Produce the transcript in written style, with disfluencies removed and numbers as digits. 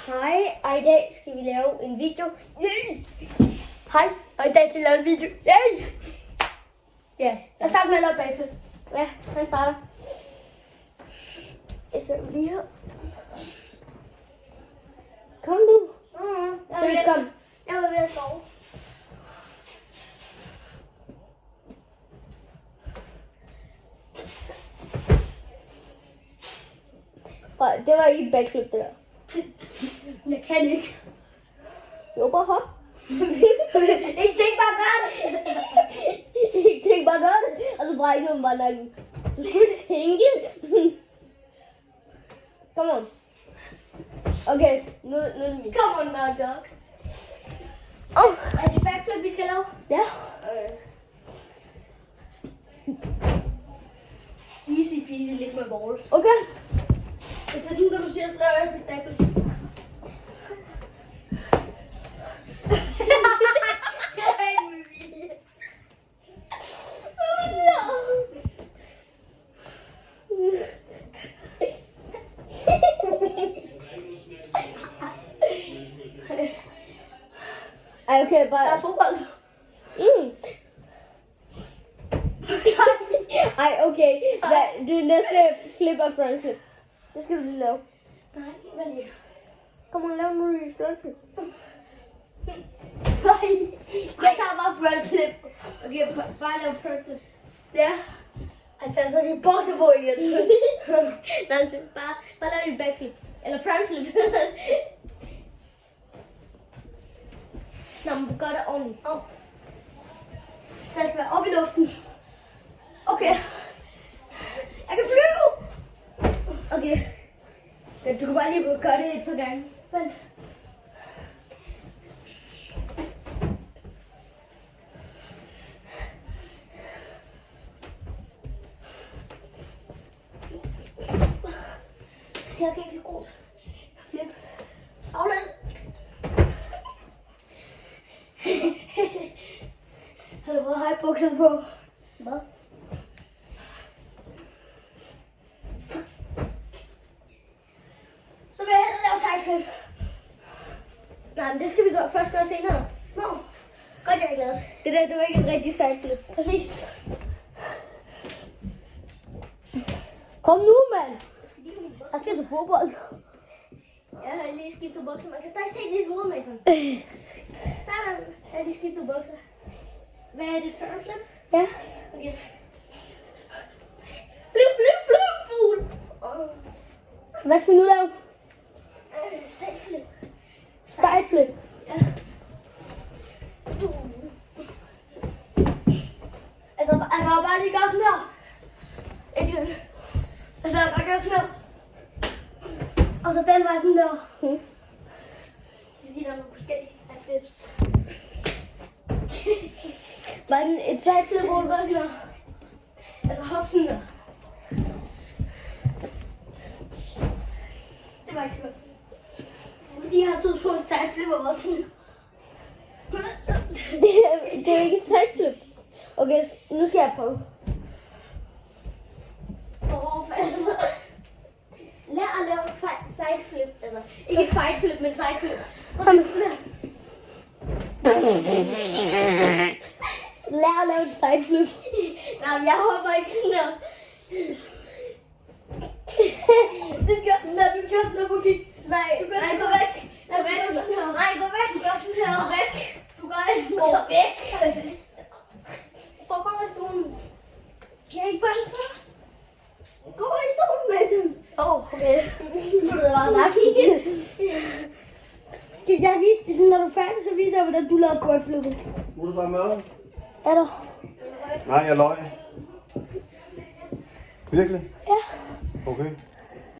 Hej, og i dag skal vi lave en video. Hej, og i dag skal vi lave en video. Ja, så start med at lave bagflip. Ja, han starter. Jeg sætter lige her. Kom du. Seriøst, kom. Jeg var ved at sove. Det var ikke et backflip, det der. Jeg kan ikke. Jo, bare hop. Ikke tænk bare gør det. Ikke tænk bare gør det. Og så brækker man bare nakken. Du skulle tænke. Come on. Okay, nu come on now, dog. Er det backflip, vi skal lave? Ja. Easy peasy, lick my balls. Okay. Hvis det er sådan, at du siger, så laver jeg sådan et backflip. Det er ikke med vilje. Ej, okay, bare... Der er fodbold. Ej, okay. Det næste flip og frontflip. Det skal du lige lave. Nej, hvad lige? Kom og lave nu i frontflip. Nej, jeg tager bare frontflip. Okay, bare lave frontflip. Ja. Altså, så er de bukser på igen. Nej, bare lave en backflip. Eller frontflip. Nå, men du gør det ordentligt. Så jeg skal være oppe i luften. Okay. Jeg kan flyve! Okay. Du kan bare lige gøre det et par gange. Vent. Jeg kan ikke grus. Flip. Aflæs. Har du fået hejbukserne på? Hvad? Så vil jeg hellere lave sideflip. Nej, men det skal vi først gøre senere. Nå, godt jeg er glad. Det var ikke en rigtig sideflip. Præcis. Kom nu, mand. Jeg skal til fodbold. Jeg har lige skiftet bukser. Man kan stadig se lidt hoved med sådan. Sådan. Jeg har lige skiftet bukser. Hvad er det? Frontflip? Ja. Okay. Flip, fugl. Hvad skal vi nu lave? Sideflip. Sideflip? Ja. Altså bare lige gøre sådan her. Ikke? Altså bare gøre sådan her. Og så den var sådan der. Det er fordi, der er nogle forskellige sideflips. Bare et sideflip, hvor du gør sådan der. Altså hop sådan der. Det var ikke så godt. Det er fordi, jeg har to små sideflipper hvor sådan. Det er ikke et sideflip. Okay, nu skal jeg prøve. Altså. Lær at lave sideflip. Altså, ikke fightflip, men sideflip. Kom sådan her. Lær at lave et sideflip. Nej, men jeg hopper ikke sådan her. Du gør sådan her, du gør sådan her, Buki. Nej, gå væk. Nej, du gør sådan her. Nej, gå væk. Du gør sådan her. Gå væk. Du gør sådan her. Gå væk. Prøv at komme i stolen. Jeg er ikke bange for. Gå i stolen, Mason. Okay. Nu er det bare sagt. Skal jeg vise det, når du er færdig, så viser jeg, hvordan du lavede frontflippet. Må du bare med? Er du? Nej, jeg løg. Virkelig? Ja. Okay.